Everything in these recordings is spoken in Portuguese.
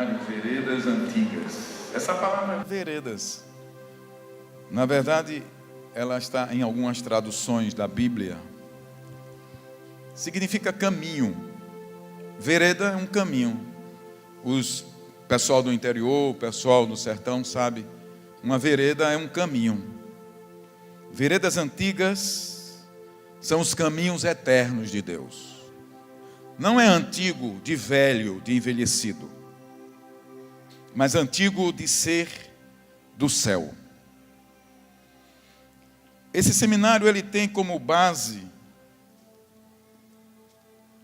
seminário Veredas Antigas. Essa palavra veredas, na verdade, ela está em algumas traduções da Bíblia. Significa caminho. Vereda é um caminho. Pessoal do interior, o pessoal do sertão sabe, uma vereda é um caminho. Veredas antigas são os caminhos eternos de Deus. Não é antigo de velho, de envelhecido, mas antigo de ser do céu. Esse seminário ele tem como base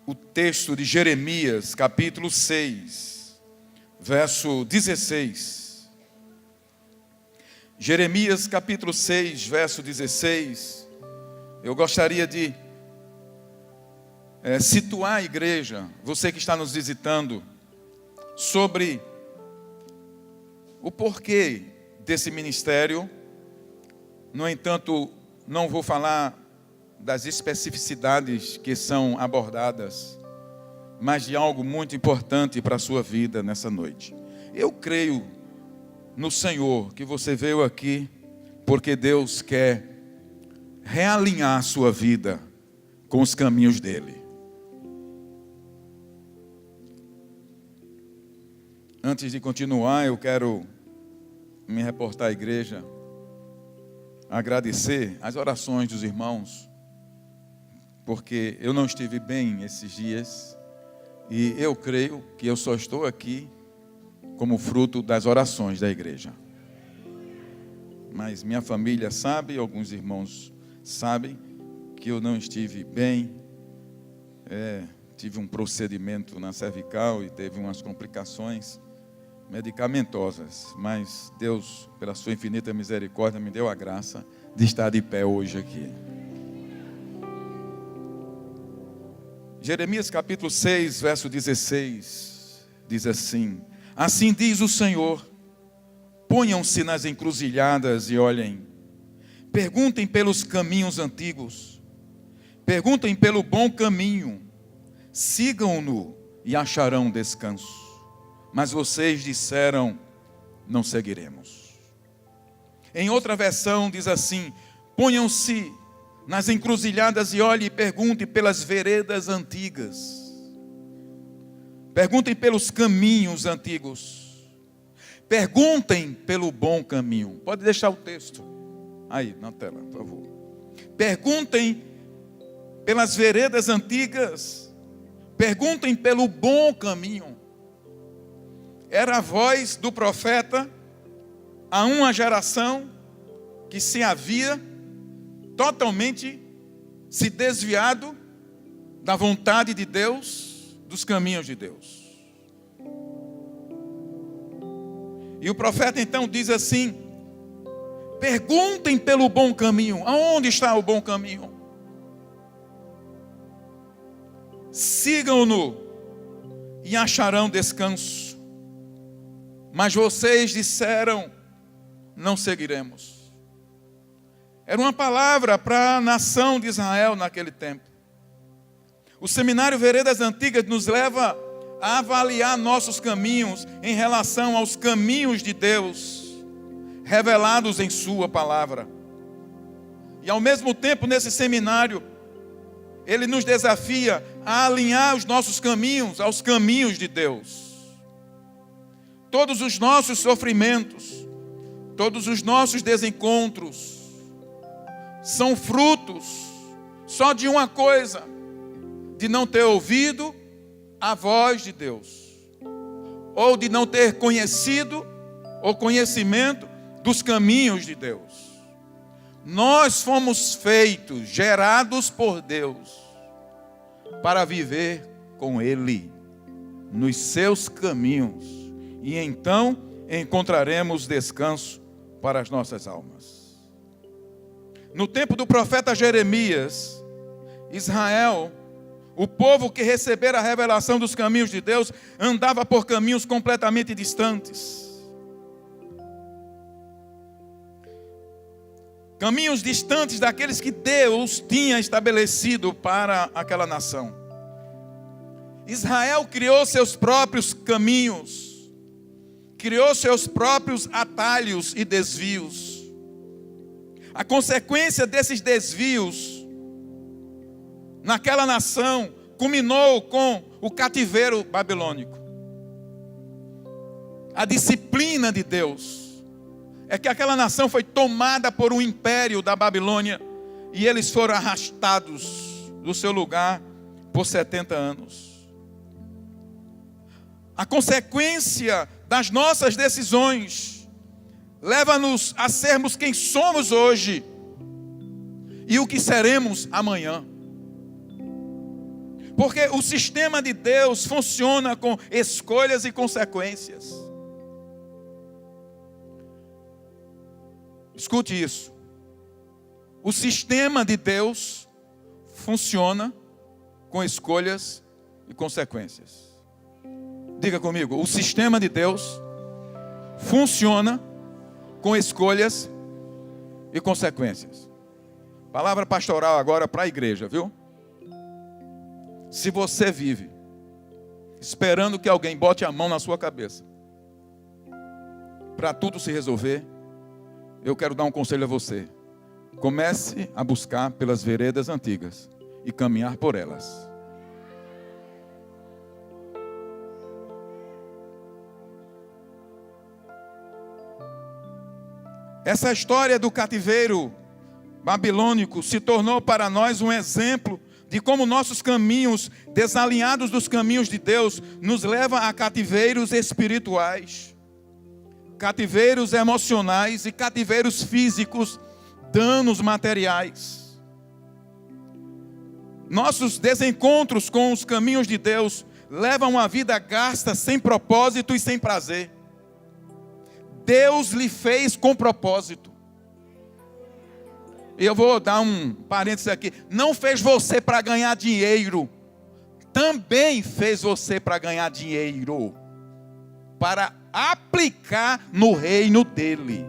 o texto de Jeremias, capítulo 6, verso 16. Jeremias, capítulo 6, verso 16. Eu gostaria de situar a igreja, você que está nos visitando, sobre o porquê desse ministério. No entanto, não vou falar das especificidades que são abordadas, mas de algo muito importante para a sua vida nessa noite. Eu creio no Senhor que você veio aqui porque Deus quer realinhar a sua vida com os caminhos dele. Antes de continuar, eu quero me reportar à igreja, agradecer as orações dos irmãos, porque eu não estive bem esses dias, e eu creio que eu só estou aqui como fruto das orações da igreja. Mas minha família sabe, alguns irmãos sabem, que eu não estive bem, tive um procedimento na cervical e teve umas complicações medicamentosas, mas Deus, pela sua infinita misericórdia, me deu a graça de estar de pé hoje aqui. Jeremias capítulo 6, verso 16, diz assim: assim diz o Senhor, ponham-se nas encruzilhadas e olhem, perguntem pelos caminhos antigos, perguntem pelo bom caminho, sigam-no e acharão descanso. Mas vocês disseram, não seguiremos. Em outra versão diz assim: ponham-se nas encruzilhadas e olhem e perguntem pelas veredas antigas. Perguntem pelos caminhos antigos. Perguntem pelo bom caminho. Pode deixar o texto aí na tela, por favor. Perguntem pelas veredas antigas. Perguntem pelo bom caminho. Era a voz do profeta a uma geração que se havia totalmente se desviado da vontade de Deus, dos caminhos de Deus. E o profeta então diz assim: perguntem pelo bom caminho. Aonde está o bom caminho? Sigam-no e acharão descanso. Mas vocês disseram, não seguiremos. Era uma palavra para a nação de Israel naquele tempo. O seminário Veredas Antigas nos leva a avaliar nossos caminhos em relação aos caminhos de Deus, revelados em sua palavra. E ao mesmo tempo, nesse seminário, ele nos desafia a alinhar os nossos caminhos aos caminhos de Deus. Todos os nossos sofrimentos, todos os nossos desencontros, são frutos só de uma coisa: de não ter ouvido a voz de Deus, ou de não ter conhecido o conhecimento dos caminhos de Deus. Nós fomos feitos, gerados por Deus, para viver com Ele, nos seus caminhos. E então encontraremos descanso para as nossas almas. No tempo do profeta Jeremias, Israel, o povo que recebera a revelação dos caminhos de Deus, andava por caminhos completamente distantes. Caminhos distantes daqueles que Deus tinha estabelecido para aquela nação. Israel criou seus próprios caminhos. criou seus próprios atalhos e desvios. A consequência desses desvios naquela nação culminou com o cativeiro babilônico. A disciplina de Deus é que aquela nação foi tomada por um império da Babilônia e eles foram arrastados do seu lugar por 70 anos. A consequência das nossas decisões leva-nos a sermos quem somos hoje e o que seremos amanhã. Porque o sistema de Deus funciona com escolhas e consequências. Escute isso. O sistema de Deus funciona com escolhas e consequências. Diga comigo, o sistema de Deus funciona com escolhas e consequências. Palavra pastoral agora para a igreja, viu? Se você vive esperando que alguém bote a mão na sua cabeça para tudo se resolver, eu quero dar um conselho a você. Comece a buscar pelas veredas antigas e caminhar por elas. Essa história do cativeiro babilônico se tornou para nós um exemplo de como nossos caminhos, desalinhados dos caminhos de Deus, nos levam a cativeiros espirituais, cativeiros emocionais e cativeiros físicos, danos materiais. Nossos desencontros com os caminhos de Deus levam uma vida gasta sem propósito e sem prazer. Deus lhe fez com propósito. E eu vou dar um parênteses aqui. Não fez você para ganhar dinheiro. Também fez você para ganhar dinheiro. Para aplicar no reino dele.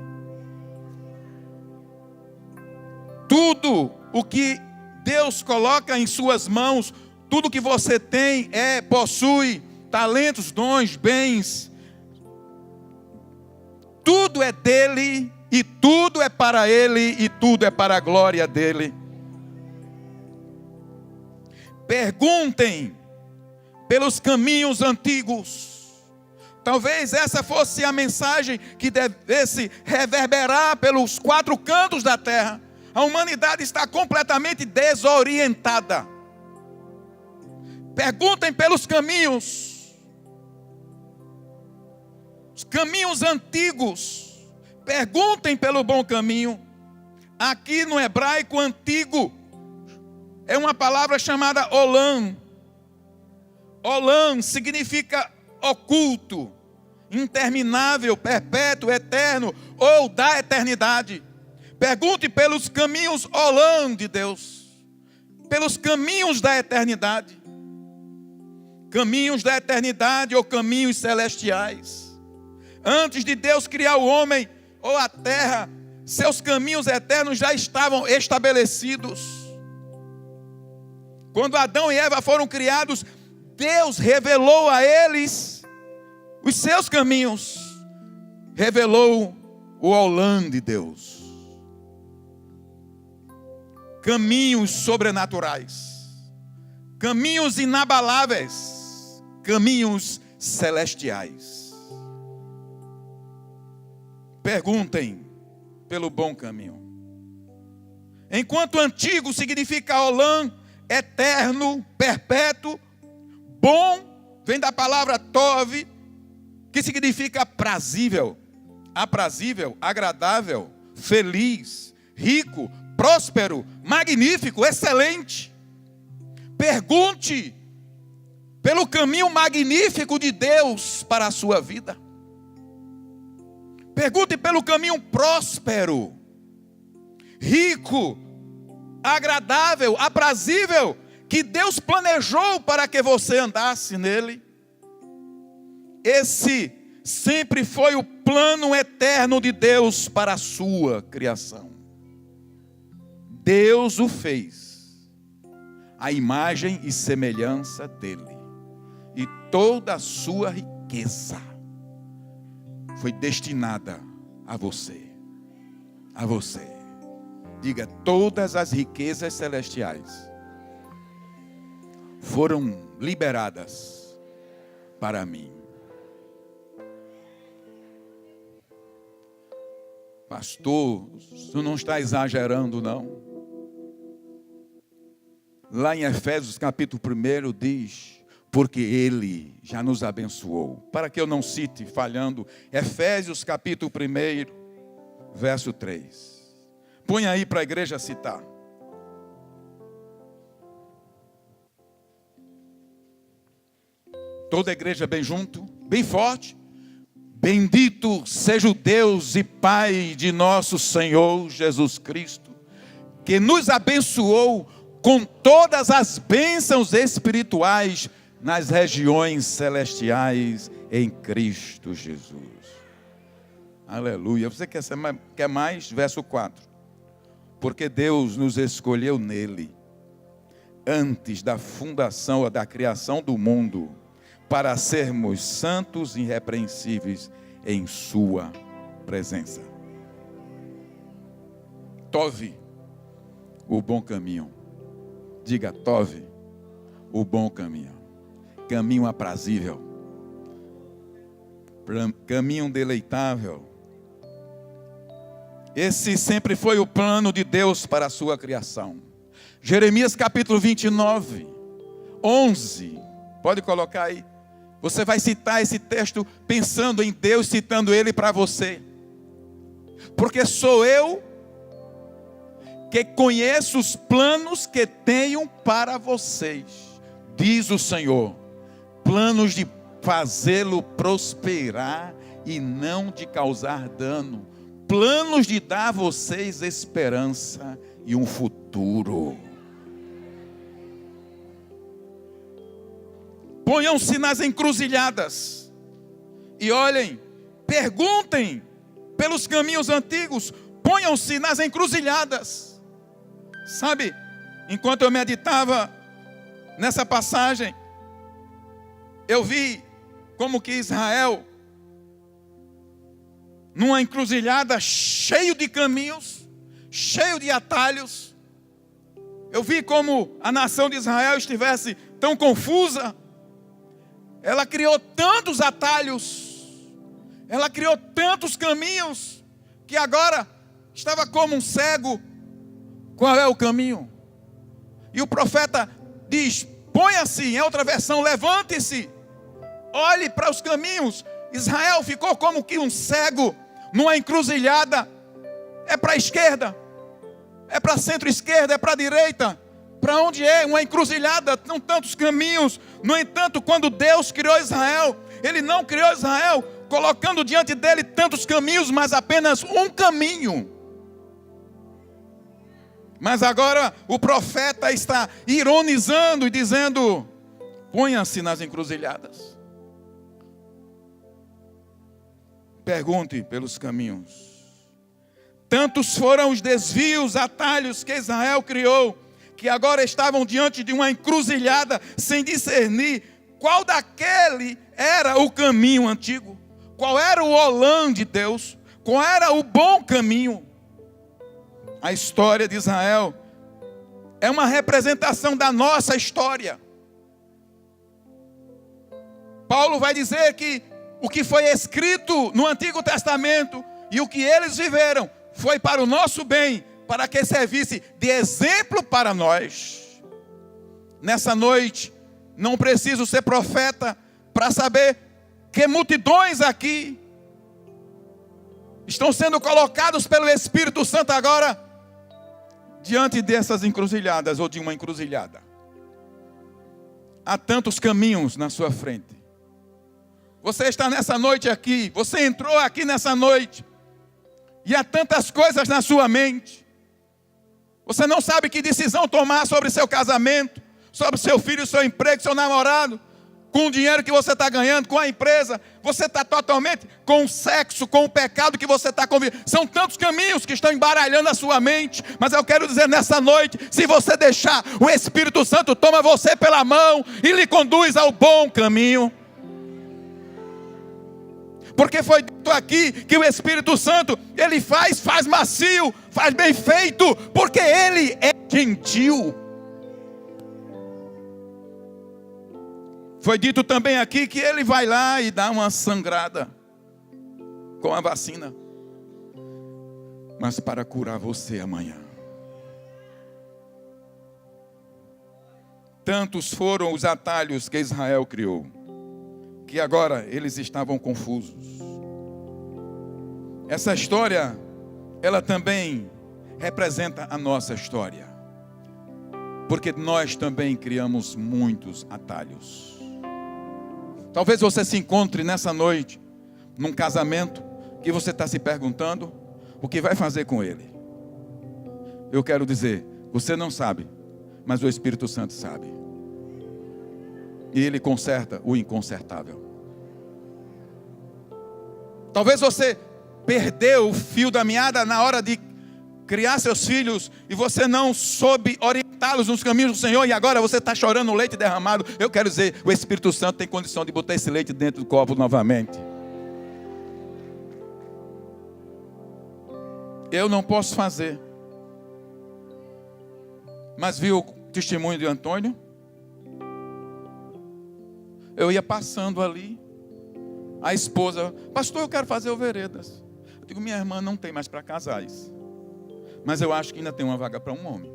Tudo o que Deus coloca em suas mãos, tudo que você tem possui talentos, dons, bens. Tudo é dele. E tudo é para ele, e tudo é para a glória dele. Perguntem pelos caminhos antigos. Talvez essa fosse a mensagem que devesse reverberar pelos 4 cantos da terra. A humanidade está completamente desorientada. Perguntem pelos caminhos. Os caminhos antigos. Perguntem pelo bom caminho. Aqui no hebraico antigo, é uma palavra chamada olam. Olam significa oculto, interminável, perpétuo, eterno, ou da eternidade. Pergunte pelos caminhos olam de Deus, pelos caminhos da eternidade. Caminhos da eternidade ou caminhos celestiais. Antes de Deus criar o homem ou a terra, seus caminhos eternos já estavam estabelecidos. Quando Adão e Eva foram criados, Deus revelou a eles os seus caminhos. Revelou o olam de Deus. Caminhos sobrenaturais. Caminhos inabaláveis. Caminhos celestiais. Perguntem pelo bom caminho. Enquanto antigo significa olam, eterno, perpétuo, bom, vem da palavra tov, que significa prazível, aprazível, agradável, feliz, rico, próspero, magnífico, excelente. Pergunte pelo caminho magnífico de Deus para a sua vida. Pergunte pelo caminho próspero, rico, agradável, aprazível, que Deus planejou para que você andasse nele. Esse sempre foi o plano eterno de Deus para a sua criação. Deus o fez, a imagem e semelhança dele, e toda a sua riqueza foi destinada a você. A você. Diga, todas as riquezas celestiais foram liberadas para mim. Pastor, tu não está exagerando, não? Lá em Efésios capítulo 1 diz, porque Ele já nos abençoou. Para que eu não cite falhando, Efésios capítulo 1, verso 3. Põe aí para a igreja citar. Toda a igreja bem junto, bem forte. Bendito seja o Deus e Pai de nosso Senhor Jesus Cristo, que nos abençoou com todas as bênçãos espirituais nas regiões celestiais em Cristo Jesus. Aleluia. Você quer mais? Verso 4. Porque Deus nos escolheu nele, antes da fundação ou da criação do mundo, para sermos santos e irrepreensíveis em sua presença. Tove, o bom caminho. Diga, Tove, o bom caminho. Caminho aprazível. Caminho deleitável. Esse sempre foi o plano de Deus para a sua criação. Jeremias capítulo 29, 11. Pode colocar aí. Você vai citar esse texto pensando em Deus, citando ele para você. Porque sou eu que conheço os planos que tenho para vocês, diz o Senhor. Planos de fazê-lo prosperar e não de causar dano. Planos de dar a vocês esperança e um futuro. Ponham-se nas encruzilhadas e olhem, perguntem pelos caminhos antigos, ponham-se nas encruzilhadas. Sabe, enquanto eu meditava nessa passagem, eu vi como que Israel, numa encruzilhada cheio de caminhos, cheio de atalhos, eu vi como a nação de Israel estivesse tão confusa. Ela criou tantos atalhos, ela criou tantos caminhos, que agora estava como um cego. Qual é o caminho? E o profeta diz, ponha-se, em outra versão, levante-se, olhe para os caminhos. Israel ficou como que um cego, numa encruzilhada. É para a esquerda, é para a centro-esquerda, é para a direita. Para onde é uma encruzilhada, não tantos caminhos. No entanto, quando Deus criou Israel, Ele não criou Israel colocando diante dele tantos caminhos, mas apenas um caminho. Mas agora o profeta está ironizando e dizendo, ponha-se nas encruzilhadas. Pergunte pelos caminhos. Tantos foram os desvios, atalhos que Israel criou, que agora estavam diante de uma encruzilhada, sem discernir qual daquele era o caminho antigo, qual era o olã de Deus, qual era o bom caminho. A história de Israel é uma representação da nossa história. Paulo vai dizer que o que foi escrito no Antigo Testamento e o que eles viveram foi para o nosso bem, para que servisse de exemplo para nós. Nessa noite, não preciso ser profeta para saber que multidões aqui estão sendo colocados pelo Espírito Santo agora diante dessas encruzilhadas ou de uma encruzilhada. Há tantos caminhos na sua frente. Você está nessa noite aqui, você entrou aqui nessa noite e há tantas coisas na sua mente. Você não sabe que decisão tomar sobre seu casamento, sobre seu filho, seu emprego, seu namorado, com o dinheiro que você está ganhando, com a empresa. Você está totalmente com o sexo, com o pecado que você está convivendo. São tantos caminhos que estão embaralhando a sua mente. Mas eu quero dizer nessa noite, se você deixar, o Espírito Santo toma você pela mão e lhe conduz ao bom caminho. Porque foi dito aqui que o Espírito Santo, ele faz macio, faz bem feito, porque ele é gentil. Foi dito também aqui que ele vai lá e dá uma sangrada com a vacina, mas para curar você amanhã. Tantos foram os atalhos que Israel criou, que agora eles estavam confusos. Essa história, ela também representa a nossa história, porque nós também criamos muitos atalhos. Talvez você se encontre nessa noite, num casamento, que você está se perguntando, o que vai fazer com ele? Eu quero dizer, você não sabe, mas o Espírito Santo sabe. E ele conserta o inconsertável. Talvez você perdeu o fio da meada na hora de criar seus filhos e você não soube orientá-los nos caminhos do Senhor, e agora você está chorando o leite derramado. Eu quero dizer, o Espírito Santo tem condição de botar esse leite dentro do copo novamente. Eu não posso fazer. Mas viu o testemunho de Antônio? Eu ia passando ali, a esposa, pastor, eu quero fazer o Veredas. Eu digo, minha irmã, não tem mais para casais, mas eu acho que ainda tem uma vaga para um homem.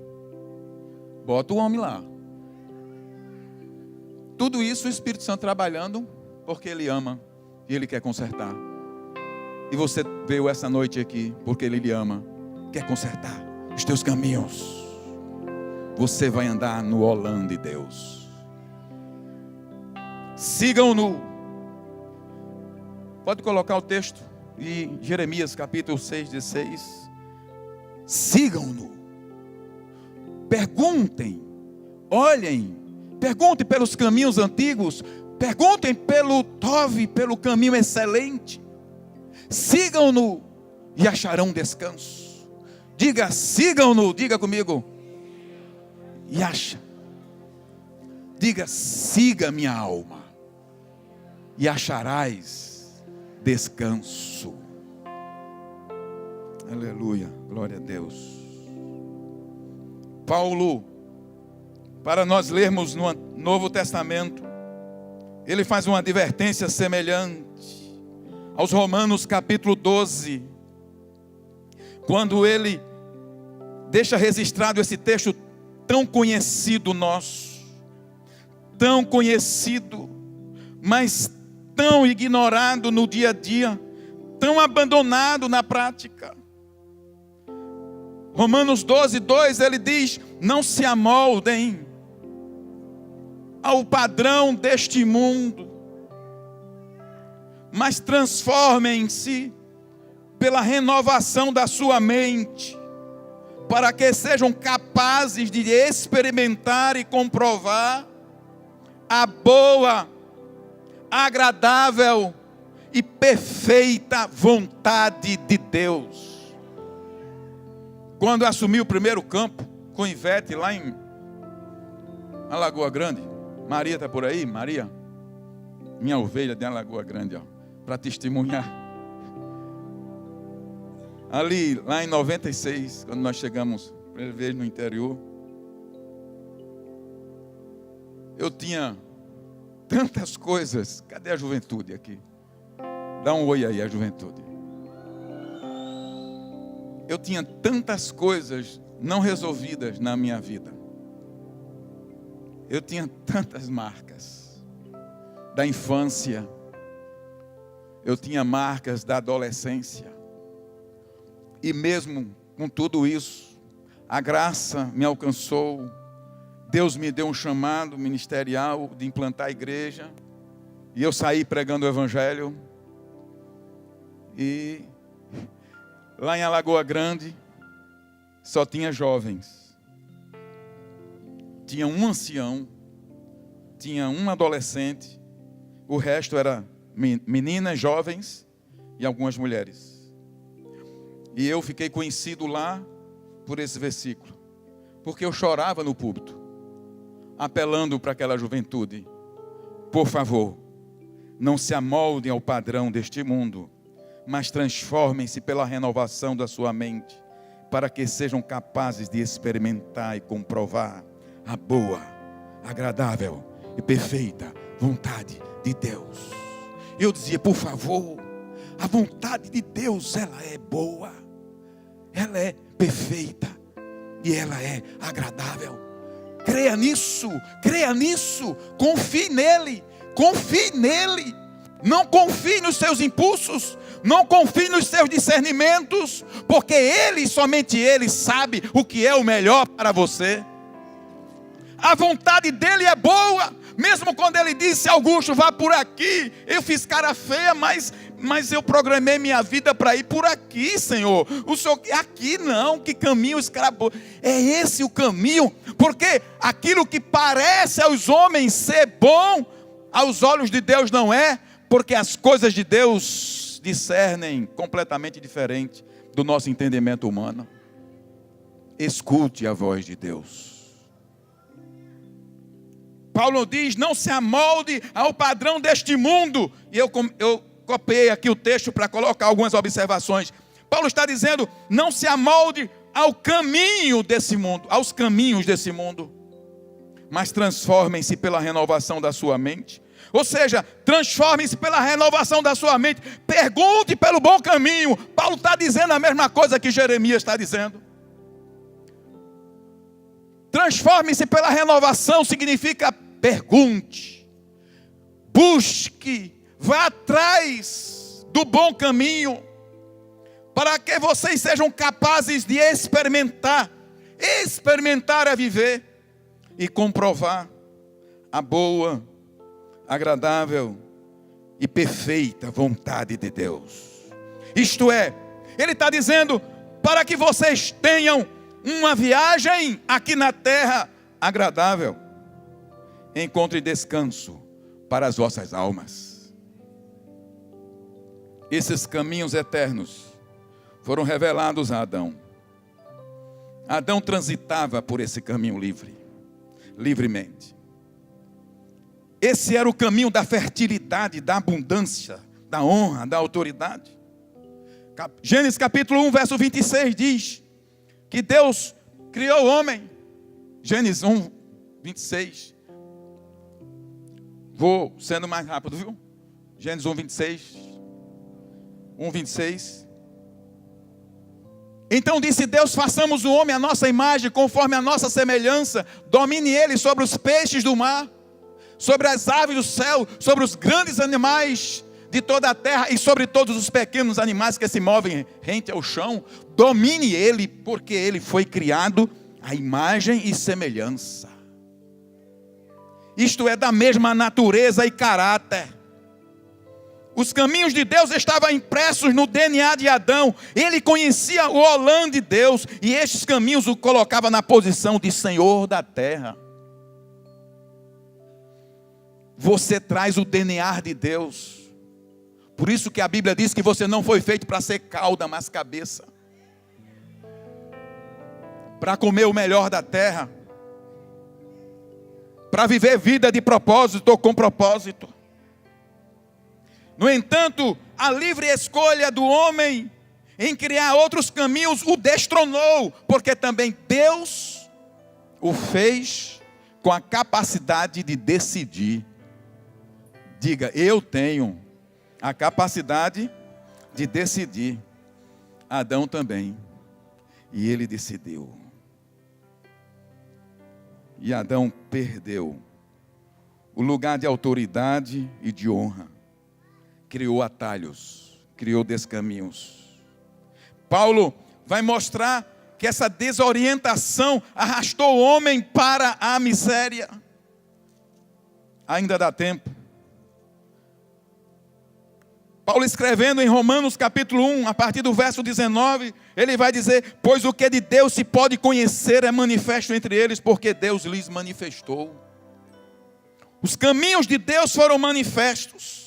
Bota o homem lá. Tudo isso o Espírito Santo trabalhando, porque Ele ama e Ele quer consertar. E você veio essa noite aqui, porque Ele lhe ama, quer consertar os teus caminhos. Você vai andar no Holanda de Deus. Sigam-no. Pode colocar o texto de Jeremias capítulo 6, 16. Sigam-no. Perguntem, olhem, perguntem pelos caminhos antigos, perguntem pelo Tov, pelo caminho excelente. Sigam-no e acharão descanso. Diga, sigam-no, diga comigo. E acha. Diga, siga minha alma e acharás descanso. Aleluia, glória a Deus. Paulo, para nós lermos no Novo Testamento, ele faz uma advertência semelhante aos Romanos capítulo 12, quando ele deixa registrado esse texto tão conhecido nosso, tão conhecido, mas tão ignorado no dia a dia, tão abandonado na prática. Romanos 12, 2, ele diz, não se amoldem ao padrão deste mundo, mas transformem-se pela renovação da sua mente, para que sejam capazes de experimentar e comprovar a boa, agradável e perfeita vontade de Deus. Quando eu assumi o primeiro campo com Ivete lá em Alagoa Grande, Maria está por aí? Maria, minha ovelha de Alagoa Grande, para testemunhar. Ali, lá em 96, quando nós chegamos, primeira vez no interior, eu tinha tantas coisas. Cadê a juventude aqui? Dá um oi aí, a juventude. Eu tinha tantas coisas não resolvidas na minha vida. Eu tinha tantas marcas da infância. Eu tinha marcas da adolescência. E mesmo com tudo isso, a graça me alcançou. Deus me deu um chamado ministerial de implantar a igreja. E eu saí pregando o evangelho. E lá em Alagoa Grande, só tinha jovens. Tinha um ancião, tinha um adolescente. O resto era meninas, jovens e algumas mulheres. E eu fiquei conhecido lá por esse versículo, porque eu chorava no púlpito, apelando para aquela juventude: por favor, não se amoldem ao padrão deste mundo, mas transformem-se pela renovação da sua mente, para que sejam capazes de experimentar e comprovar a boa, agradável e perfeita vontade de Deus. Eu dizia, por favor, a vontade de Deus, ela é boa, ela é perfeita e ela é agradável. Creia nisso, confie nele. Não confie nos seus impulsos, não confie nos seus discernimentos, porque ele, somente ele, sabe o que é o melhor para você. A vontade dele é boa. Mesmo quando ele disse, Augusto, vá por aqui, eu fiz cara feia, mas eu programei minha vida para ir por aqui, Senhor. O Senhor, aqui não, que caminho escravo. É esse o caminho, porque aquilo que parece aos homens ser bom, aos olhos de Deus não é, porque as coisas de Deus discernem completamente diferente do nosso entendimento humano. Escute a voz de Deus. Paulo diz, não se amolde ao padrão deste mundo. E eu copiei aqui o texto para colocar algumas observações. Paulo está dizendo, não se amolde ao caminho desse mundo, aos caminhos desse mundo, mas transformem-se pela renovação da sua mente. Ou seja, transformem-se pela renovação da sua mente. Pergunte pelo bom caminho. Paulo está dizendo a mesma coisa que Jeremias está dizendo. Transforme-se pela renovação significa pergunte, busque, vá atrás do bom caminho, para que vocês sejam capazes de experimentar a viver e comprovar a boa, agradável e perfeita vontade de Deus. Isto é, ele está dizendo, para que vocês tenham uma viagem aqui na terra agradável, encontre descanso para as vossas almas. Esses caminhos eternos foram revelados a Adão. Adão transitava por esse caminho livremente. Esse era o caminho da fertilidade, da abundância, da honra, da autoridade. Gênesis capítulo 1, verso 26 diz que Deus criou o homem. Gênesis 1, 26. Vou sendo mais rápido, viu? Gênesis 1, 26. 1, 26. Então disse Deus, façamos o homem à nossa imagem, conforme a nossa semelhança. Domine ele sobre os peixes do mar, sobre as aves do céu, sobre os grandes animais de toda a terra e sobre todos os pequenos animais que se movem rente ao chão. Domine ele, porque ele foi criado à imagem e semelhança. Isto é, da mesma natureza e caráter. Os caminhos de Deus estavam impressos no DNA de Adão. Ele conhecia o Olã de Deus, e estes caminhos o colocava na posição de Senhor da terra. Você traz o DNA de Deus. Por isso que a Bíblia diz que você não foi feito para ser cauda, mas cabeça. Para comer o melhor da terra. Para viver vida de propósito ou com propósito. No entanto, a livre escolha do homem em criar outros caminhos o destronou, porque também Deus o fez com a capacidade de decidir. Diga, eu tenho a capacidade de decidir. Adão também. E ele decidiu. E Adão perdeu o lugar de autoridade e de honra. Criou atalhos, criou descaminhos. Paulo vai mostrar que essa desorientação arrastou o homem para a miséria. Ainda dá tempo. Paulo escrevendo em Romanos capítulo 1, a partir do verso 19, ele vai dizer, pois o que de Deus se pode conhecer é manifesto entre eles, porque Deus lhes manifestou. Os caminhos de Deus foram manifestos.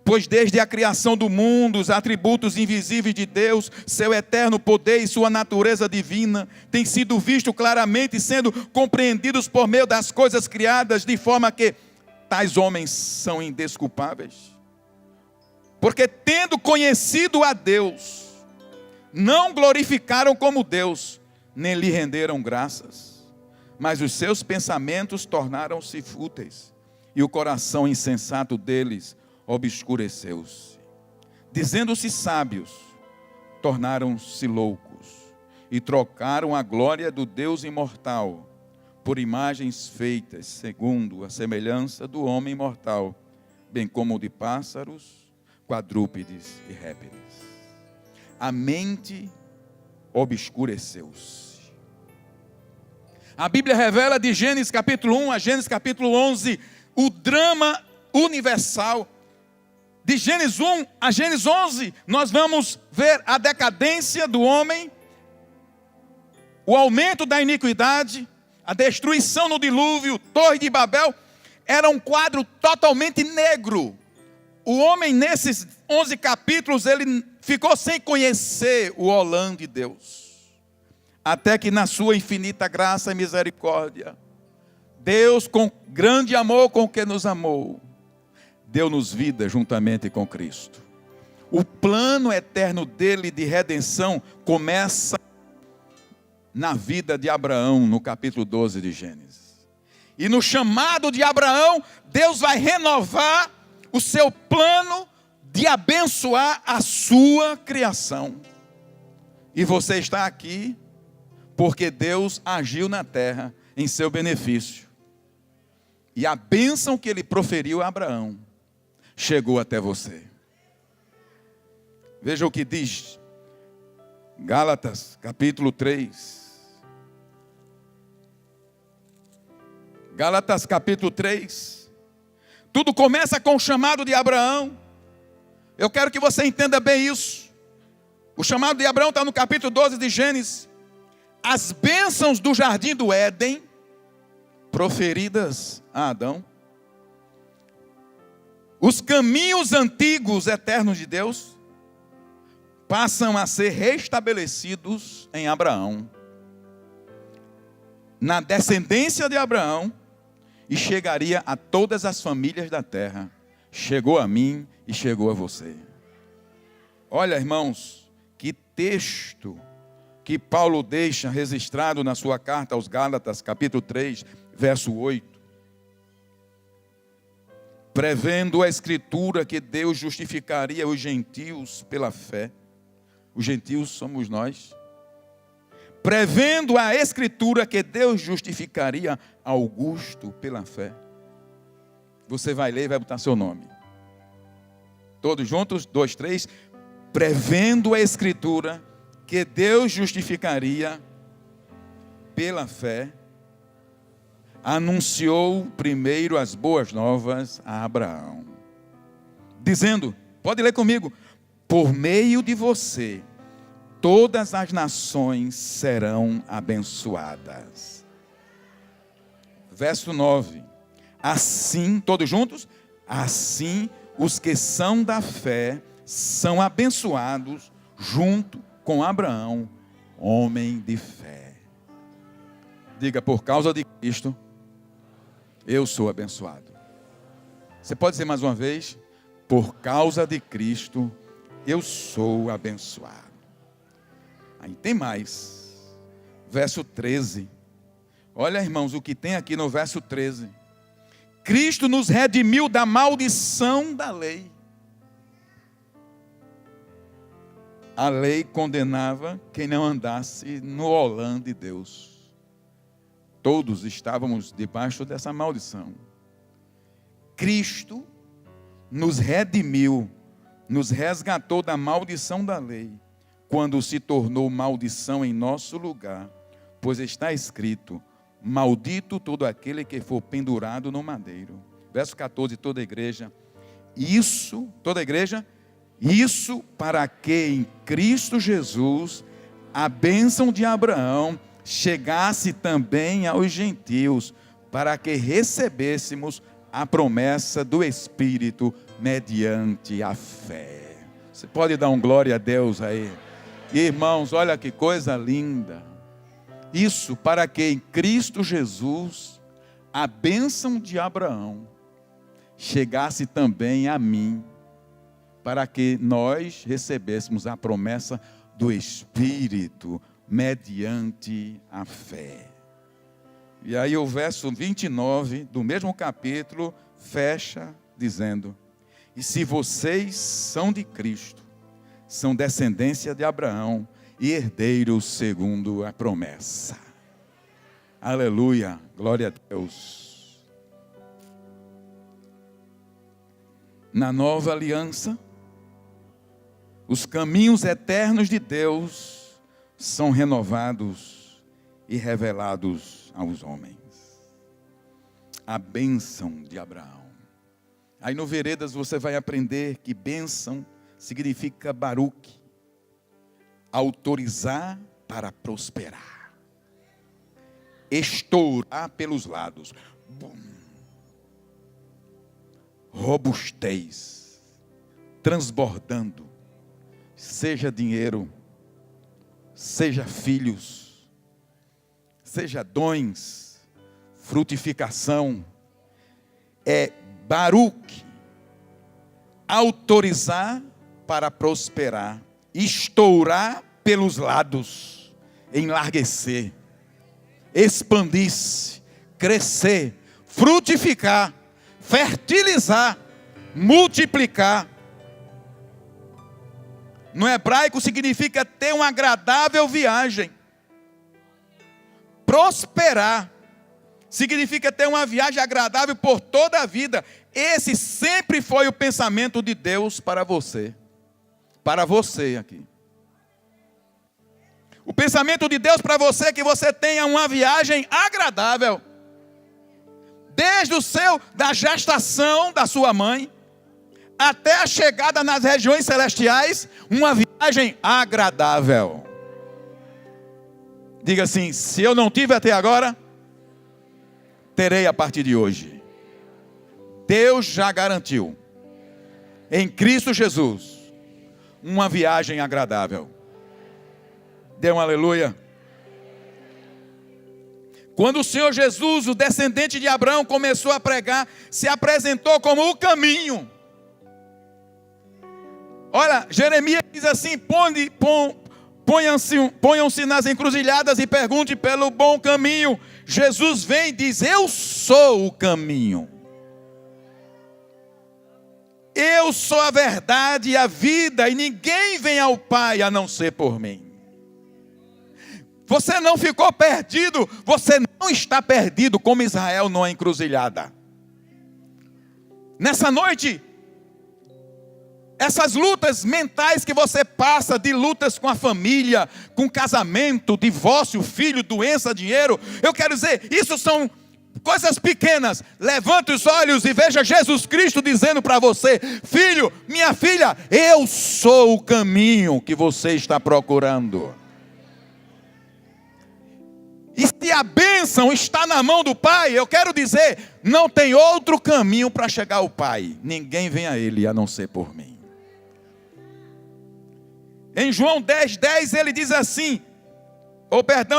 Pois desde a criação do mundo, os atributos invisíveis de Deus, seu eterno poder e sua natureza divina, têm sido vistos claramente, sendo compreendidos por meio das coisas criadas, de forma que tais homens são indesculpáveis? Porque tendo conhecido a Deus, não glorificaram como Deus, nem lhe renderam graças, mas os seus pensamentos tornaram-se fúteis, e o coração insensato deles obscureceu-se. Dizendo-se sábios, tornaram-se loucos, e trocaram a glória do Deus imortal por imagens feitas segundo a semelhança do homem mortal, bem como de pássaros, quadrúpedes e répteis. A mente obscureceu-se. A Bíblia revela de Gênesis capítulo 1 a Gênesis capítulo 11 o drama universal. De Gênesis 1 a Gênesis 11 nós vamos ver a decadência do homem, o aumento da iniquidade, a destruição no dilúvio, Torre de Babel. Era um quadro totalmente negro. O homem, nesses 11 capítulos, ele ficou sem conhecer o Olã de Deus. Até que na sua infinita graça e misericórdia, Deus, com grande amor com que nos amou, deu-nos vida juntamente com Cristo. O plano eterno dele de redenção começa na vida de Abraão, no capítulo 12 de Gênesis. E no chamado de Abraão, Deus vai renovar o seu plano de abençoar a sua criação. E você está aqui porque Deus agiu na terra em seu benefício. E a bênção que ele proferiu a Abraão chegou até você. Veja o que diz Gálatas capítulo 3. Gálatas capítulo 3. Tudo começa com o chamado de Abraão. Eu quero que você entenda bem isso. O chamado de Abraão está no capítulo 12 de Gênesis. As bênçãos do jardim do Éden, proferidas a Adão. Os caminhos antigos eternos de Deus passam a ser restabelecidos em Abraão. Na descendência de Abraão, e chegaria a todas as famílias da terra. Chegou a mim e chegou a você. Olha, irmãos, que texto que Paulo deixa registrado na sua carta aos Gálatas, capítulo 3, verso 8. Prevendo a Escritura que Deus justificaria os gentios pela fé. Os gentios somos nós. Prevendo a Escritura que Deus justificaria Augusto pela fé. Você vai ler e vai botar seu nome. Todos juntos? 2, 3. Prevendo a Escritura que Deus justificaria pela fé, anunciou primeiro as boas novas a Abraão, dizendo, pode ler comigo, por meio de você, todas as nações serão abençoadas. Verso 9. Assim, todos juntos? Assim, os que são da fé são abençoados junto com Abraão, homem de fé. Diga, por causa de Cristo, eu sou abençoado. Você pode dizer mais uma vez? Por causa de Cristo, eu sou abençoado. Aí tem mais. Verso 13. Olha, irmãos, o que tem aqui no verso 13. Cristo nos redimiu da maldição da lei. A lei condenava quem não andasse no Olã de Deus. Todos estávamos debaixo dessa maldição. Cristo nos redimiu, nos resgatou da maldição da lei, quando se tornou maldição em nosso lugar, pois está escrito, maldito todo aquele que for pendurado no madeiro. Verso 14, toda a igreja. Toda a igreja, isso para que em Cristo Jesus a bênção de Abraão chegasse também aos gentios, para que recebêssemos a promessa do Espírito mediante a fé. Você pode dar um glória a Deus aí? Irmãos, olha que coisa linda. Isso para que em Cristo Jesus a bênção de Abraão chegasse também a mim, para que nós recebêssemos a promessa do Espírito mediante a fé. E aí o verso 29 do mesmo capítulo fecha dizendo: e se vocês são de Cristo, são descendência de Abraão e herdeiros segundo a promessa. Aleluia, glória a Deus. Na nova aliança, os caminhos eternos de Deus são renovados e revelados aos homens. A bênção de Abraão. Aí no Veredas você vai aprender que bênção significa baruque, autorizar para prosperar, estourar pelos lados, robustez, transbordando, seja dinheiro, seja filhos, seja dons, frutificação, é baruque, autorizar para prosperar, estourar pelos lados, enlarguecer, expandir-se, crescer, frutificar, fertilizar, multiplicar. No hebraico significa ter uma agradável viagem. Prosperar significa ter uma viagem agradável por toda a vida. Esse sempre foi o pensamento de Deus para você. Para você aqui. O pensamento de Deus para você é que você tenha uma viagem agradável. Desde da gestação da sua mãe, até a chegada nas regiões celestiais, uma viagem agradável. Diga assim: se eu não tive até agora, terei a partir de hoje. Deus já garantiu, em Cristo Jesus, uma viagem agradável. Dê um aleluia. Quando o Senhor Jesus, o descendente de Abraão, começou a pregar, se apresentou como o caminho. Olha, Jeremias diz assim: ponham-se nas encruzilhadas e pergunte pelo bom caminho. Jesus vem e diz: eu sou o caminho. Eu sou a verdade e a vida, e ninguém vem ao Pai a não ser por mim. Você não ficou perdido, você não está perdido como Israel numa encruzilhada. Nessa noite, essas lutas mentais que você passa, de lutas com a família, com casamento, divórcio, filho, doença, dinheiro, eu quero dizer, isso são coisas pequenas. Levante os olhos e veja Jesus Cristo dizendo para você: filho, minha filha, eu sou o caminho que você está procurando. E se a bênção está na mão do Pai, eu quero dizer, não tem outro caminho para chegar ao Pai. Ninguém vem a Ele a não ser por mim. Em João 10:10 ele diz assim,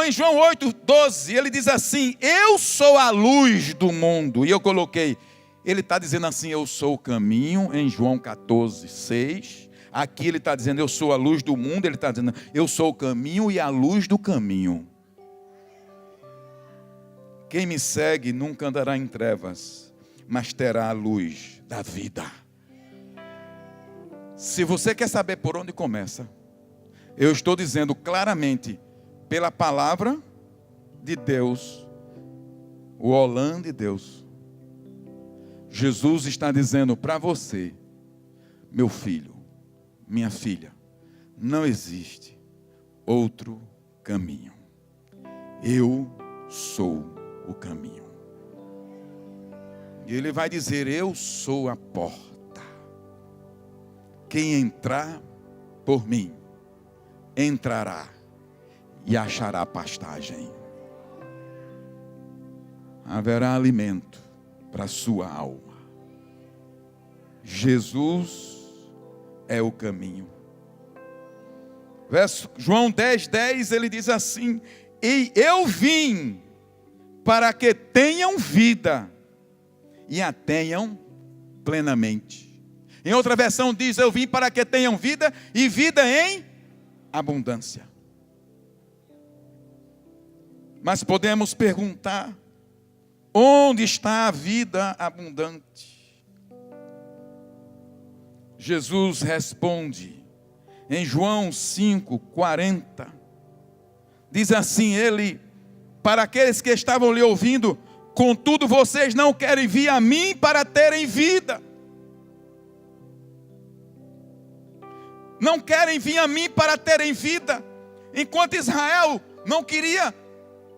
em João 8:12 ele diz assim: eu sou a luz do mundo. E eu coloquei, ele está dizendo assim: eu sou o caminho, em João 14:6. Aqui ele está dizendo: eu sou a luz do mundo. Ele está dizendo: eu sou o caminho e a luz do caminho. Quem me segue nunca andará em trevas, mas terá a luz da vida. Se você quer saber por onde começa, eu estou dizendo claramente, pela palavra de Deus, o Olã de Deus. Jesus está dizendo para você: meu filho, minha filha, não existe outro caminho. Eu sou o caminho. E ele vai dizer: eu sou a porta. Quem entrar por mim, entrará e achará pastagem. Haverá alimento para a sua alma. Jesus é o caminho. João 10:10 ele diz assim: e eu vim para que tenham vida e a tenham plenamente. Em outra versão diz: eu vim para que tenham vida e vida em abundância. Mas podemos perguntar: onde está a vida abundante? Jesus responde em João 5:40. Diz assim ele para aqueles que estavam lhe ouvindo: contudo vocês não querem vir a mim para terem vida. Não querem vir a mim para terem vida. Enquanto Israel não queria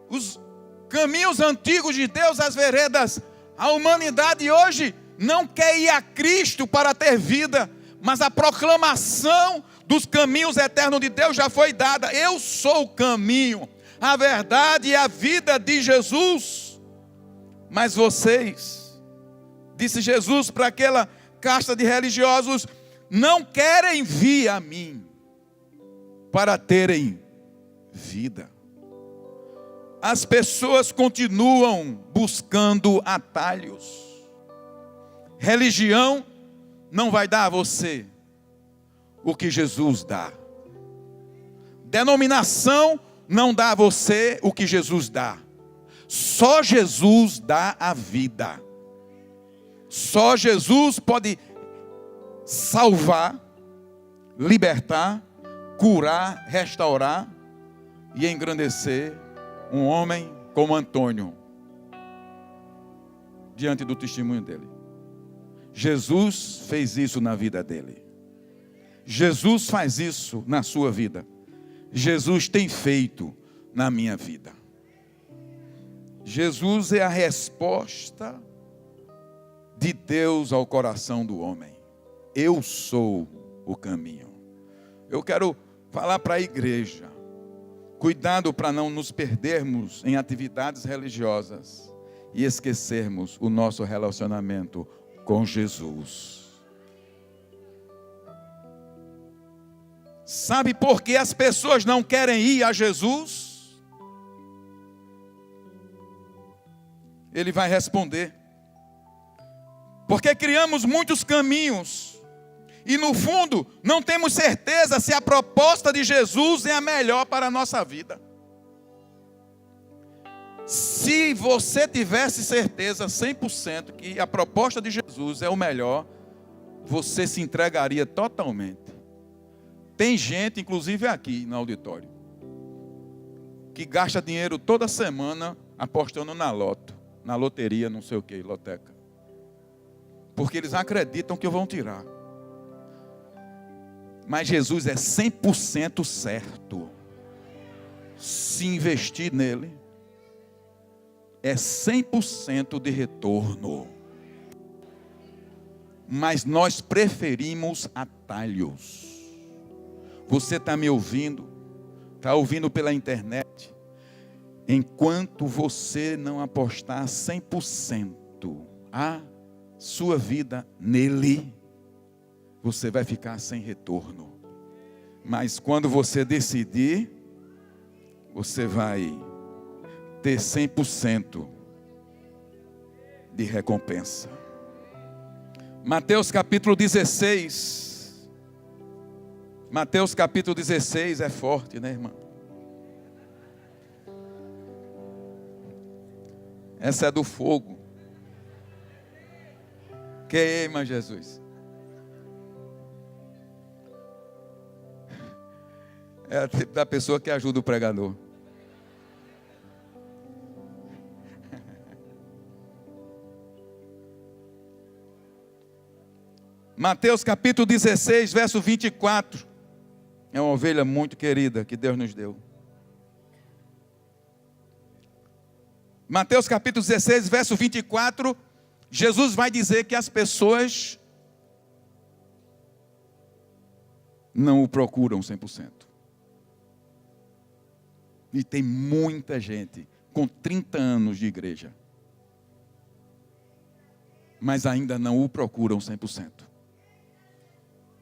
os caminhos antigos de Deus, as veredas, a humanidade hoje não quer ir a Cristo para ter vida, mas a proclamação dos caminhos eternos de Deus já foi dada. Eu sou o caminho, a verdade e a vida de Jesus. Mas vocês, disse Jesus para aquela casta de religiosos, não querem vir a mim para terem vida. As pessoas continuam buscando atalhos. Religião não vai dar a você o que Jesus dá. Denominação não dá a você o que Jesus dá. Só Jesus dá a vida. Só Jesus pode salvar, libertar, curar, restaurar e engrandecer um homem como Antônio diante do testemunho dele. Jesus fez isso na vida dele. Jesus faz isso na sua vida. Jesus tem feito na minha vida. Jesus é a resposta de Deus ao coração do homem. Eu sou o caminho. Eu quero falar para a igreja: cuidado para não nos perdermos em atividades religiosas e esquecermos o nosso relacionamento com Jesus. Sabe por que as pessoas não querem ir a Jesus? Ele vai responder: porque criamos muitos caminhos e no fundo não temos certeza se a proposta de Jesus é a melhor para a nossa vida. Se você tivesse certeza 100% que a proposta de Jesus é o melhor, você se entregaria totalmente. Tem gente, inclusive aqui no auditório, que gasta dinheiro toda semana apostando na loto, na loteria, não sei o que, loteca. Porque eles acreditam que vão tirar. Mas Jesus é 100% certo. Se investir nele, é 100% de retorno. Mas nós preferimos atalhos. Você está me ouvindo? Está ouvindo pela internet? Enquanto você não apostar 100% a sua vida nele, você vai ficar sem retorno. Mas quando você decidir, você vai ter 100% de recompensa. Mateus capítulo 16. Mateus capítulo 16 é forte, né, irmã? Essa é do fogo. Queima, Jesus. É o tipo da pessoa que ajuda o pregador. Mateus capítulo 16, verso 24. É uma ovelha muito querida que Deus nos deu. Mateus capítulo 16, verso 24. Jesus vai dizer que as pessoas não o procuram 100%. E tem muita gente com 30 anos de igreja, mas ainda não o procuram 100%.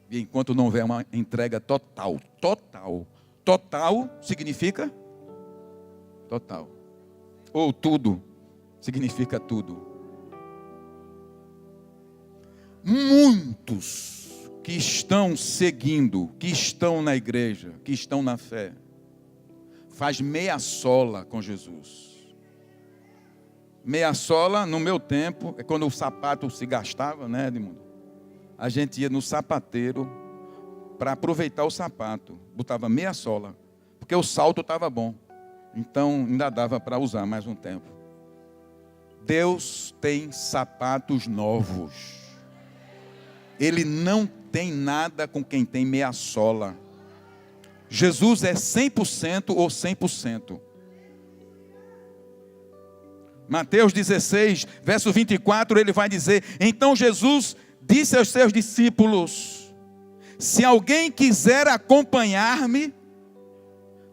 E enquanto não houver uma entrega total significa total. Ou tudo significa tudo. muitos que estão seguindo, que estão na igreja, que estão na fé, faz meia sola com Jesus. Meia sola, no meu tempo, é quando o sapato se gastava, né, Edmundo? A gente ia no sapateiro para aproveitar o sapato. Botava meia sola, porque o salto estava bom. Então, ainda dava para usar mais um tempo. Deus tem sapatos novos. Ele não tem nada com quem tem meia sola. Jesus é 100% ou 100%. Mateus 16, verso 24, ele vai dizer: então Jesus disse aos seus discípulos: se alguém quiser acompanhar-me,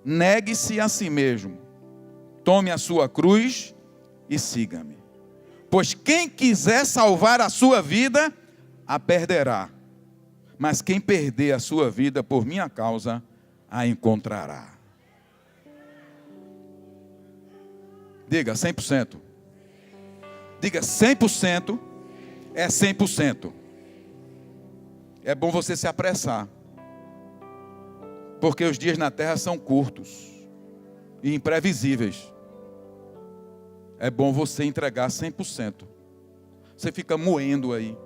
negue-se a si mesmo, tome a sua cruz e siga-me. Pois quem quiser salvar a sua vida, a perderá. Mas quem perder a sua vida por minha causa, a encontrará. Diga 100%. Diga 100% é 100%. É bom você se apressar. Porque os dias na terra são curtos e imprevisíveis. É bom você entregar 100%. Você fica moendo aí,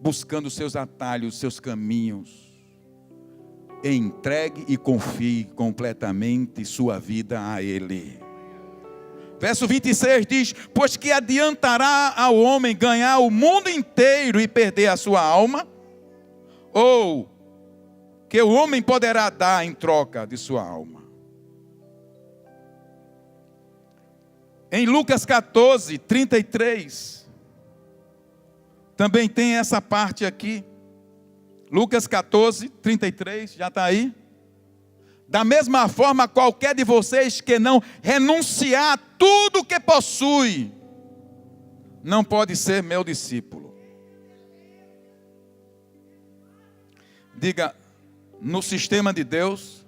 buscando seus atalhos, seus caminhos. Entregue e confie completamente sua vida a Ele. Verso 26 diz: pois que adiantará ao homem ganhar o mundo inteiro e perder a sua alma? Ou que o homem poderá dar em troca de sua alma? Em Lucas 14, 33, também tem essa parte aqui. Lucas 14, 33, já está aí? Da mesma forma, qualquer de vocês que não renunciar a tudo que possui, não pode ser meu discípulo. Diga, no sistema de Deus,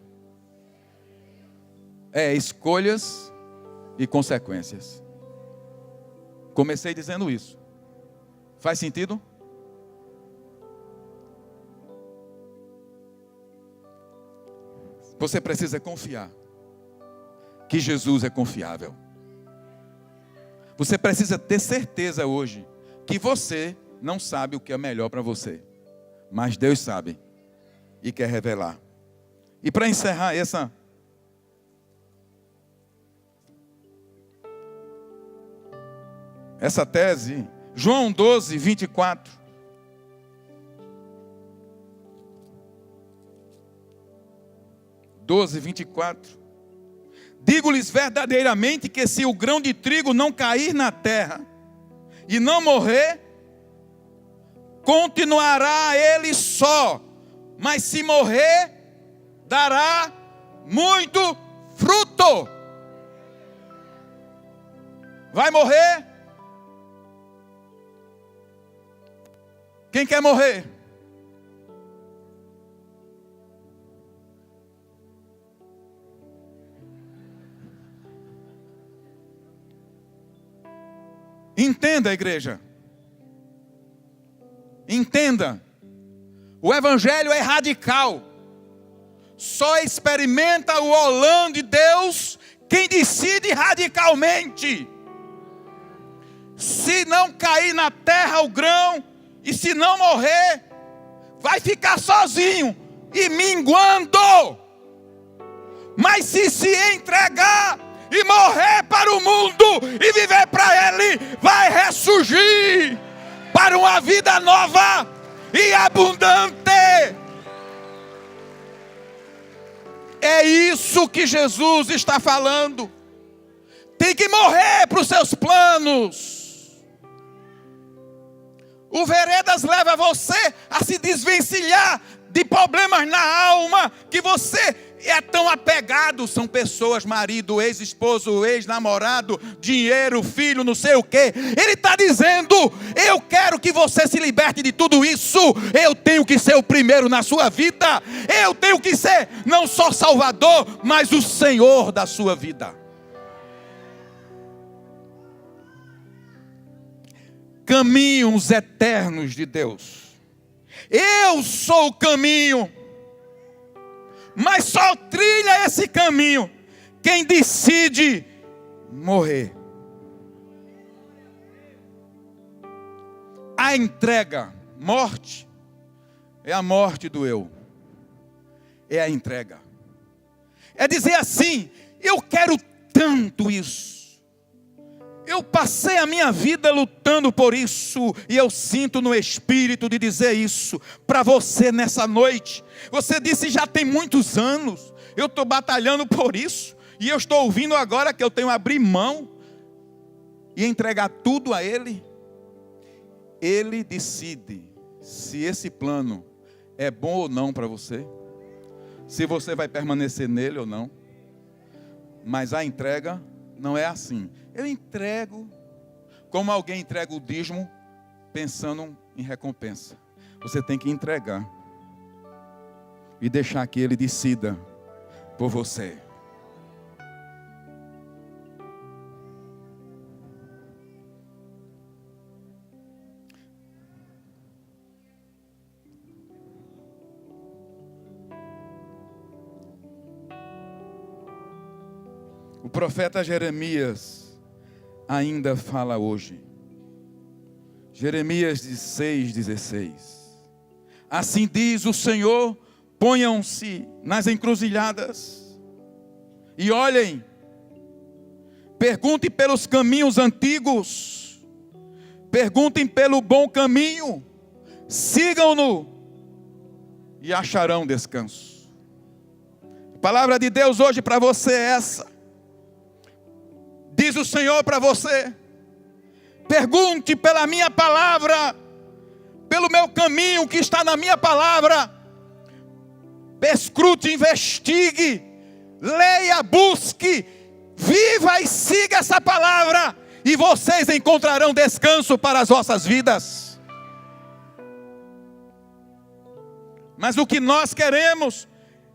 é escolhas e consequências. Comecei dizendo isso. Faz sentido? Você precisa confiar que Jesus é confiável. Você precisa ter certeza hoje que você não sabe o que é melhor para você, mas Deus sabe e quer revelar. E para encerrar essa tese, João 12, 24. Digo-lhes verdadeiramente que se o grão de trigo não cair na terra e não morrer, continuará ele só, mas se morrer, dará muito fruto. Vai morrer? Quem quer morrer? Entenda, igreja. Entenda. O evangelho é radical. Só experimenta o olão de Deus quem decide radicalmente. Se não cair na terra o grão, e se não morrer, vai ficar sozinho e minguando. Mas se entregar e morrer para o mundo e viver para Ele, vai ressurgir para uma vida nova e abundante. É isso que Jesus está falando. Tem que morrer para os seus planos. O Veredas leva você a se desvencilhar de problemas na alma que você é tão apegado. São pessoas, marido, ex-esposo, ex-namorado, dinheiro, filho, não sei o que. Ele está dizendo: eu quero que você se liberte de tudo isso. Eu tenho que ser o primeiro na sua vida. Eu tenho que ser não só Salvador, mas o Senhor da sua vida. caminhos eternos de Deus. Eu sou o caminho, mas só trilha esse caminho quem decide morrer. A entrega, morte, é a morte do eu. É a entrega. É dizer assim: eu quero tanto isso. Eu passei a minha vida lutando por isso, e eu sinto no Espírito de dizer isso para você nessa noite. Você disse: já tem muitos anos, eu estou batalhando por isso, e eu estou ouvindo agora que eu tenho que abrir mão e entregar tudo a Ele. Ele decide se esse plano é bom ou não para você, se você vai permanecer nele ou não. Mas a entrega não é assim. Eu entrego como alguém entrega o dízimo pensando em recompensa. Você tem que entregar e deixar que Ele decida por você. O profeta Jeremias ainda fala hoje. Jeremias 6,16. Assim diz o Senhor: ponham-se nas encruzilhadas e olhem, perguntem pelos caminhos antigos, perguntem pelo bom caminho, sigam-no e acharão descanso. A palavra de Deus hoje para você é essa. Diz o Senhor para você: pergunte pela minha palavra, pelo meu caminho que está na minha palavra. Escrute, investigue, leia, busque, viva e siga essa palavra, e vocês encontrarão descanso para as vossas vidas. Mas o que nós queremos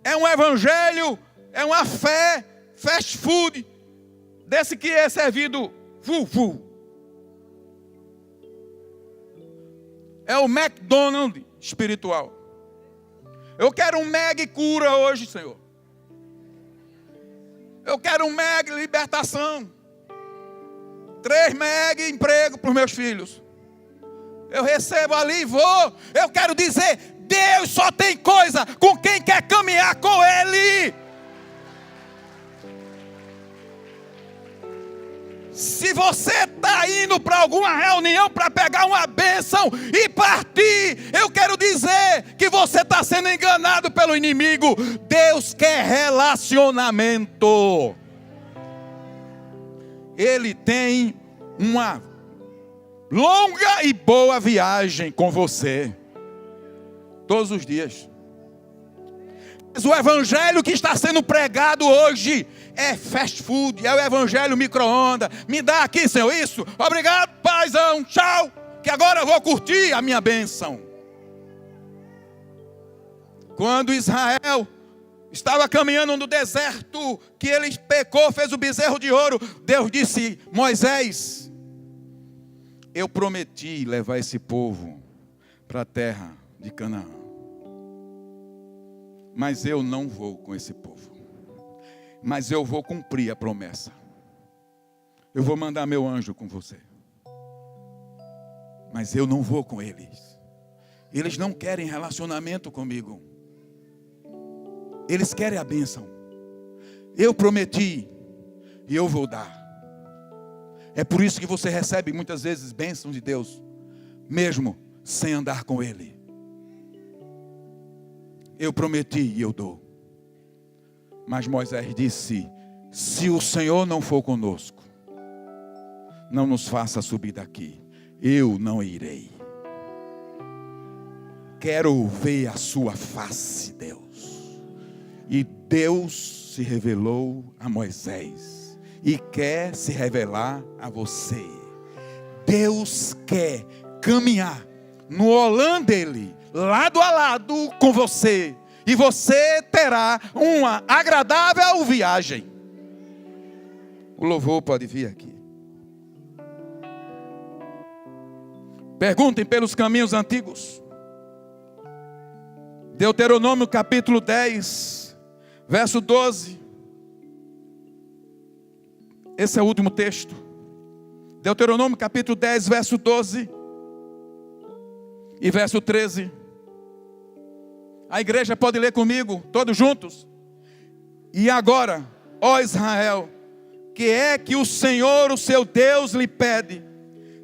é um evangelho, é uma fé fast food, desse que é servido full. É o McDonald's espiritual. Eu quero um Meg cura hoje, Senhor. Eu quero um Meg libertação. 3 Meg emprego para os meus filhos. Eu recebo ali e vou. Eu quero dizer: Deus só tem coisa com quem quer caminhar com Ele. Se você está indo para alguma reunião para pegar uma bênção e partir, eu quero dizer que você está sendo enganado pelo inimigo. Deus quer relacionamento. Ele tem uma longa e boa viagem com você, todos os dias. Mas o evangelho que está sendo pregado hoje é fast food, é o evangelho micro-ondas. Me dá aqui, Senhor, isso. Obrigado, paizão, tchau, que agora eu vou curtir a minha bênção. Quando Israel estava caminhando no deserto, que ele pecou, fez o bezerro de ouro, Deus disse: Moisés, eu prometi levar esse povo para a terra de Canaã, mas eu não vou com esse povo. Mas eu vou cumprir a promessa. Eu vou mandar meu anjo com você. Mas eu não vou com eles. Eles não querem relacionamento comigo. Eles querem a bênção. Eu prometi e eu vou dar. É por isso que você recebe muitas vezes bênçãos de Deus, mesmo sem andar com Ele. Eu prometi e eu dou. Mas Moisés disse: se o Senhor não for conosco, não nos faça subir daqui, eu não irei. Quero ver a sua face, Deus. E Deus se revelou a Moisés e quer se revelar a você. Deus quer caminhar no olhar dele, lado a lado com você. E você terá uma agradável viagem. O louvor pode vir aqui. Perguntem pelos caminhos antigos. Deuteronômio capítulo 10, verso 12. Esse é o último texto. Deuteronômio capítulo 10, verso 12 e verso 13. A igreja pode ler comigo, todos juntos? E agora, ó Israel, que é que o Senhor, o seu Deus, lhe pede,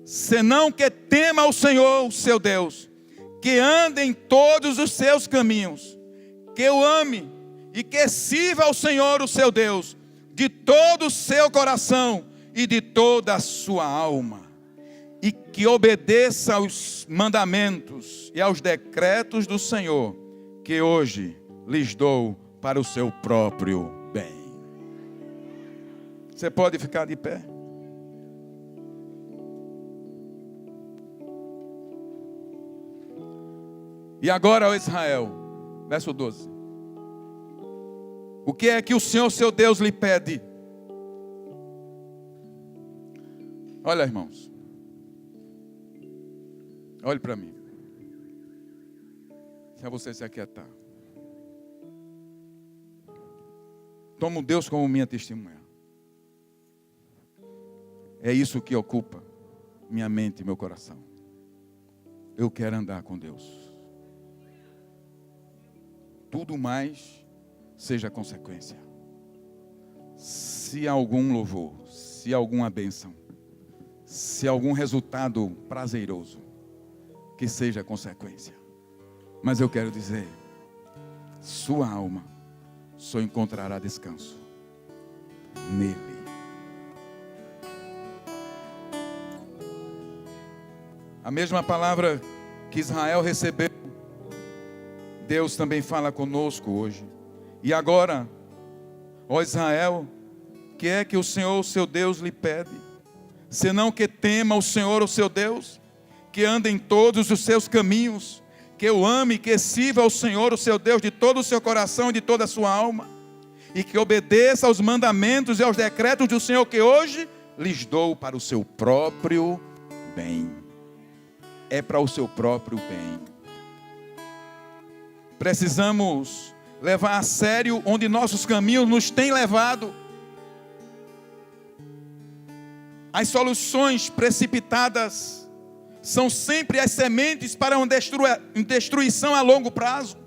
senão que tema o Senhor, o seu Deus, que ande em todos os seus caminhos, que o ame e que sirva ao Senhor, o seu Deus, de todo o seu coração e de toda a sua alma, e que obedeça aos mandamentos e aos decretos do Senhor, que hoje lhes dou para o seu próprio bem. Você pode ficar de pé? E agora, ó Israel, verso 12. O que é que o Senhor, seu Deus, lhe pede? Olha, irmãos. Olhe para mim. Deixa você se aquietar. Tomo Deus como minha testemunha. É isso que ocupa minha mente e meu coração. Eu quero andar com Deus. Tudo mais seja consequência. Se algum louvor, se alguma bênção, se algum resultado prazeroso, que seja consequência. Mas eu quero dizer, sua alma só encontrará descanso nele. A mesma palavra que Israel recebeu, Deus também fala conosco hoje. E agora, ó Israel, que é que o Senhor, o seu Deus, lhe pede? Senão que tema o Senhor, o seu Deus, que ande em todos os seus caminhos, que o ame, que sirva ao Senhor, o seu Deus, de todo o seu coração e de toda a sua alma, e que obedeça aos mandamentos e aos decretos do Senhor, que hoje lhes dou para o seu próprio bem. É para o seu próprio bem. Precisamos levar a sério onde nossos caminhos nos têm levado. As soluções precipitadas são sempre as sementes para uma destruição a longo prazo.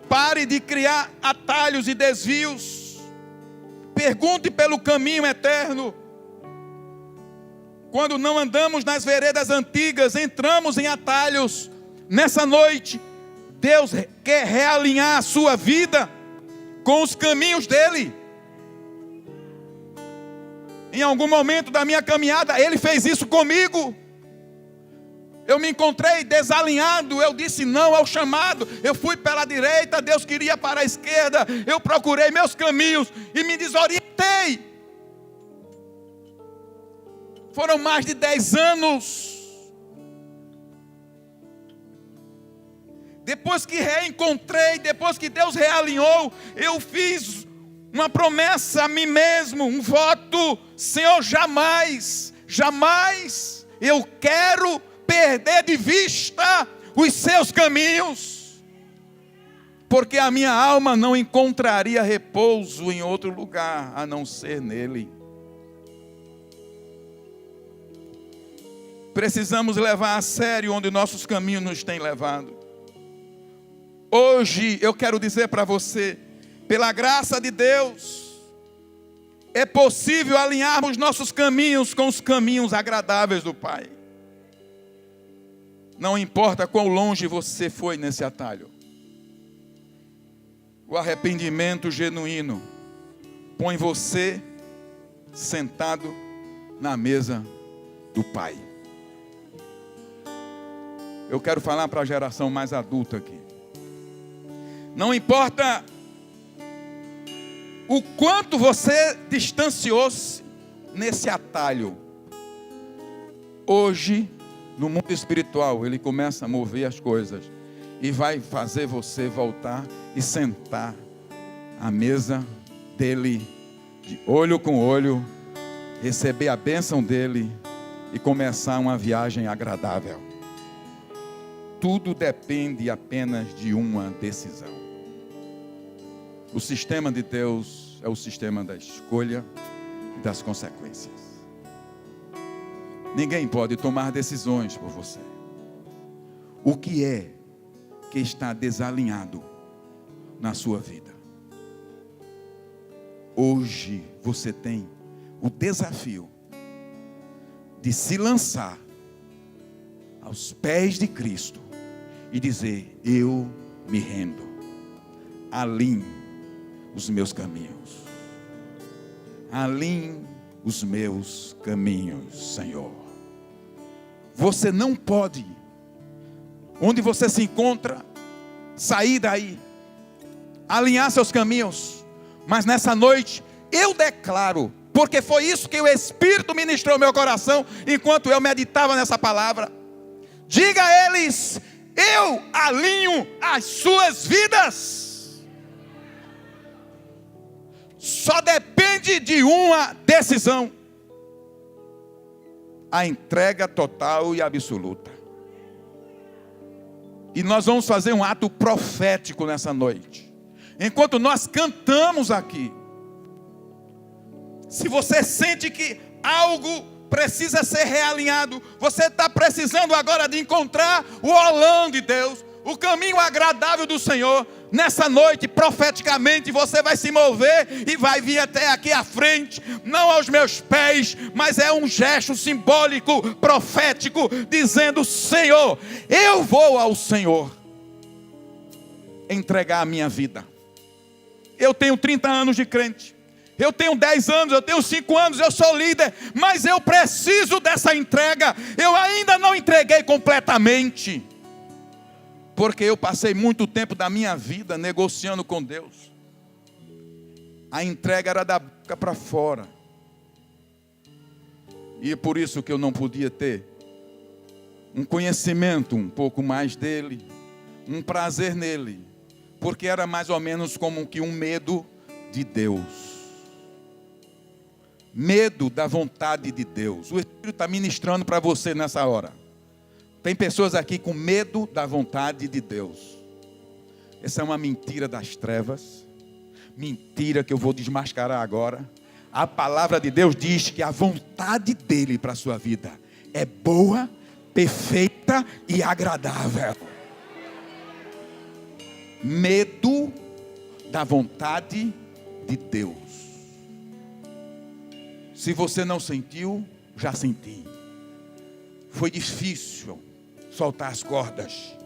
Pare de criar atalhos e desvios. Pergunte pelo caminho eterno. Quando não andamos nas veredas antigas, entramos em atalhos. Nessa noite, Deus quer realinhar a sua vida com os caminhos dele. Em algum momento da minha caminhada, Ele fez isso comigo. Eu me encontrei desalinhado, eu disse não ao chamado. Eu fui pela direita, Deus queria para a esquerda. Eu procurei meus caminhos e me desorientei. Foram mais de 10 anos. Depois que reencontrei, depois que Deus realinhou, eu fiz uma promessa a mim mesmo, um voto: Senhor, jamais, jamais eu quero perder de vista os seus caminhos, porque a minha alma não encontraria repouso em outro lugar a não ser nele. Precisamos levar a sério onde nossos caminhos nos têm levado. Hoje eu quero dizer para você, pela graça de Deus, é possível alinharmos nossos caminhos com os caminhos agradáveis do Pai. Não importa quão longe você foi nesse atalho. O arrependimento genuíno põe você sentado na mesa do Pai. Eu quero falar para a geração mais adulta aqui. Não importa o quanto você distanciou-se nesse atalho. Hoje, no mundo espiritual, Ele começa a mover as coisas e vai fazer você voltar e sentar à mesa dEle, de olho com olho, receber a bênção dEle e começar uma viagem agradável. Tudo depende apenas de uma decisão. O sistema de Deus é o sistema da escolha e das consequências. Ninguém pode tomar decisões por você. O que é que está desalinhado na sua vida? Hoje você tem o desafio de se lançar aos pés de Cristo e dizer: eu me rendo, alinhe os meus caminhos, alinhe os meus caminhos, Senhor. Você não pode, onde você se encontra, sair daí, alinhar seus caminhos, mas nessa noite eu declaro, porque foi isso que o Espírito ministrou ao meu coração enquanto eu meditava nessa palavra. Diga a eles: eu alinho as suas vidas. Só depende de uma decisão: a entrega total e absoluta. E nós vamos fazer um ato profético nessa noite. Enquanto nós cantamos aqui, se você sente que algo precisa ser realinhado, você está precisando agora de encontrar o olão de Deus, o caminho agradável do Senhor, nessa noite, profeticamente, você vai se mover e vai vir até aqui à frente, não aos meus pés, mas é um gesto simbólico, profético, dizendo: Senhor, eu vou ao Senhor entregar a minha vida. Eu tenho 30 anos de crente, eu tenho 10 anos, eu tenho 5 anos, eu sou líder, mas eu preciso dessa entrega. Eu ainda não entreguei completamente, porque eu passei muito tempo da minha vida negociando com Deus. A entrega era da boca para fora, e é por isso que eu não podia ter um conhecimento um pouco mais dele, um prazer nele, porque era mais ou menos como que um medo de Deus. Medo da vontade de Deus. O Espírito está ministrando para você nessa hora. Tem pessoas aqui com medo da vontade de Deus. Essa é uma mentira das trevas. Mentira que eu vou desmascarar agora. A palavra de Deus diz que a vontade dele para a sua vida é boa, perfeita e agradável. Medo da vontade de Deus. Se você não sentiu, já senti. Foi difícil soltar as cordas,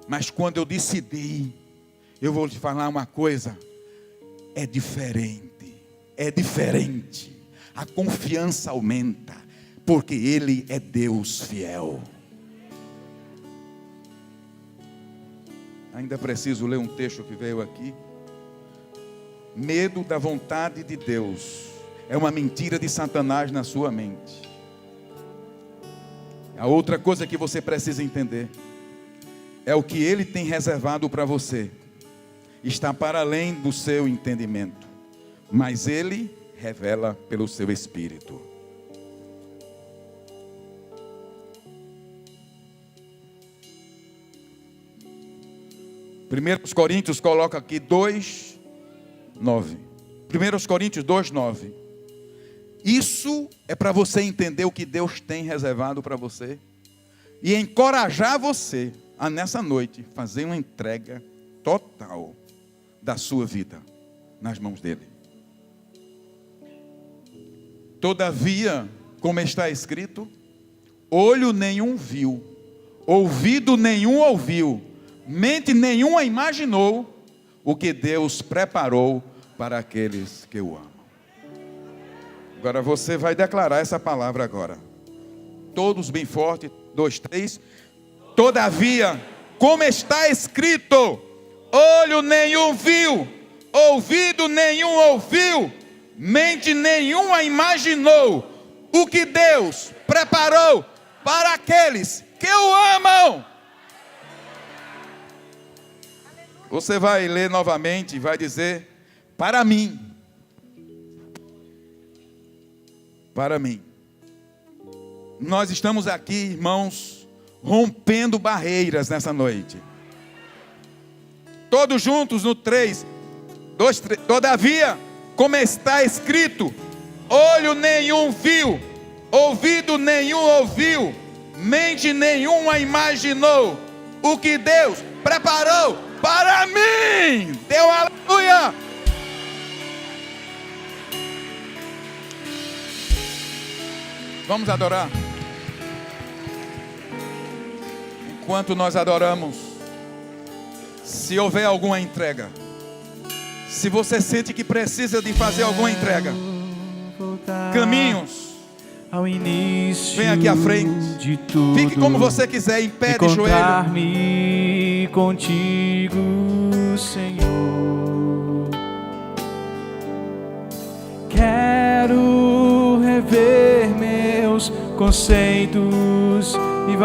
mas quando eu decidi, eu vou te falar uma coisa: é diferente, é diferente. A confiança aumenta, porque Ele é Deus fiel. Ainda preciso ler um texto que veio aqui. Medo da vontade de Deus é uma mentira de Satanás na sua mente. A outra coisa que você precisa entender é o que Ele tem reservado para você. Está para além do seu entendimento, mas Ele revela pelo seu Espírito. Primeiros Coríntios coloca aqui 2:9. 1 Coríntios 2:9. Isso é para você entender o que Deus tem reservado para você e encorajar você a nessa noite fazer uma entrega total da sua vida nas mãos dele. Todavia, como está escrito, olho nenhum viu, ouvido nenhum ouviu, mente nenhuma imaginou o que Deus preparou para aqueles que o amam. Agora você vai declarar essa palavra agora. Todos bem forte. 2, 3. Todavia, como está escrito, olho nenhum viu, ouvido nenhum ouviu, mente nenhuma imaginou o que Deus preparou para aqueles que o amam. Você vai ler novamente e vai dizer: para mim, Nós estamos aqui, irmãos, rompendo barreiras nessa noite. Todos juntos no 3, 2, 3. Todavia, como está escrito, olho nenhum viu, ouvido nenhum ouviu, mente nenhuma imaginou o que Deus preparou para mim. Deu aleluia. Vamos adorar. Enquanto nós adoramos, se houver alguma entrega, se você sente que precisa de fazer alguma entrega, caminhos, ao início vem aqui à frente de tudo, fique como você quiser, em pé, de joelho. Encontrar-me contigo, Senhor. Quero rever meus conceitos e